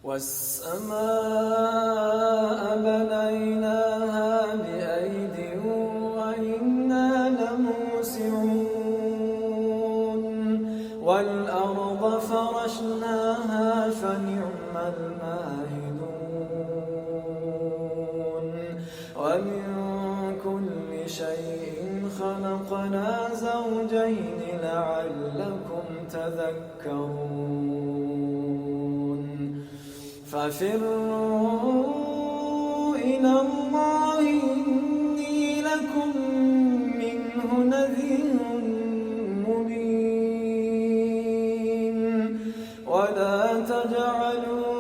والسماء بنيناها بأيد وإنا لموسعون والأرض فرشناها فنعم الماهدون ومن كل شيء خلقنا زوجين لعلكم تذكرون ففروا إلى الله إني لكم منه نذير مبين ولا تجعلوا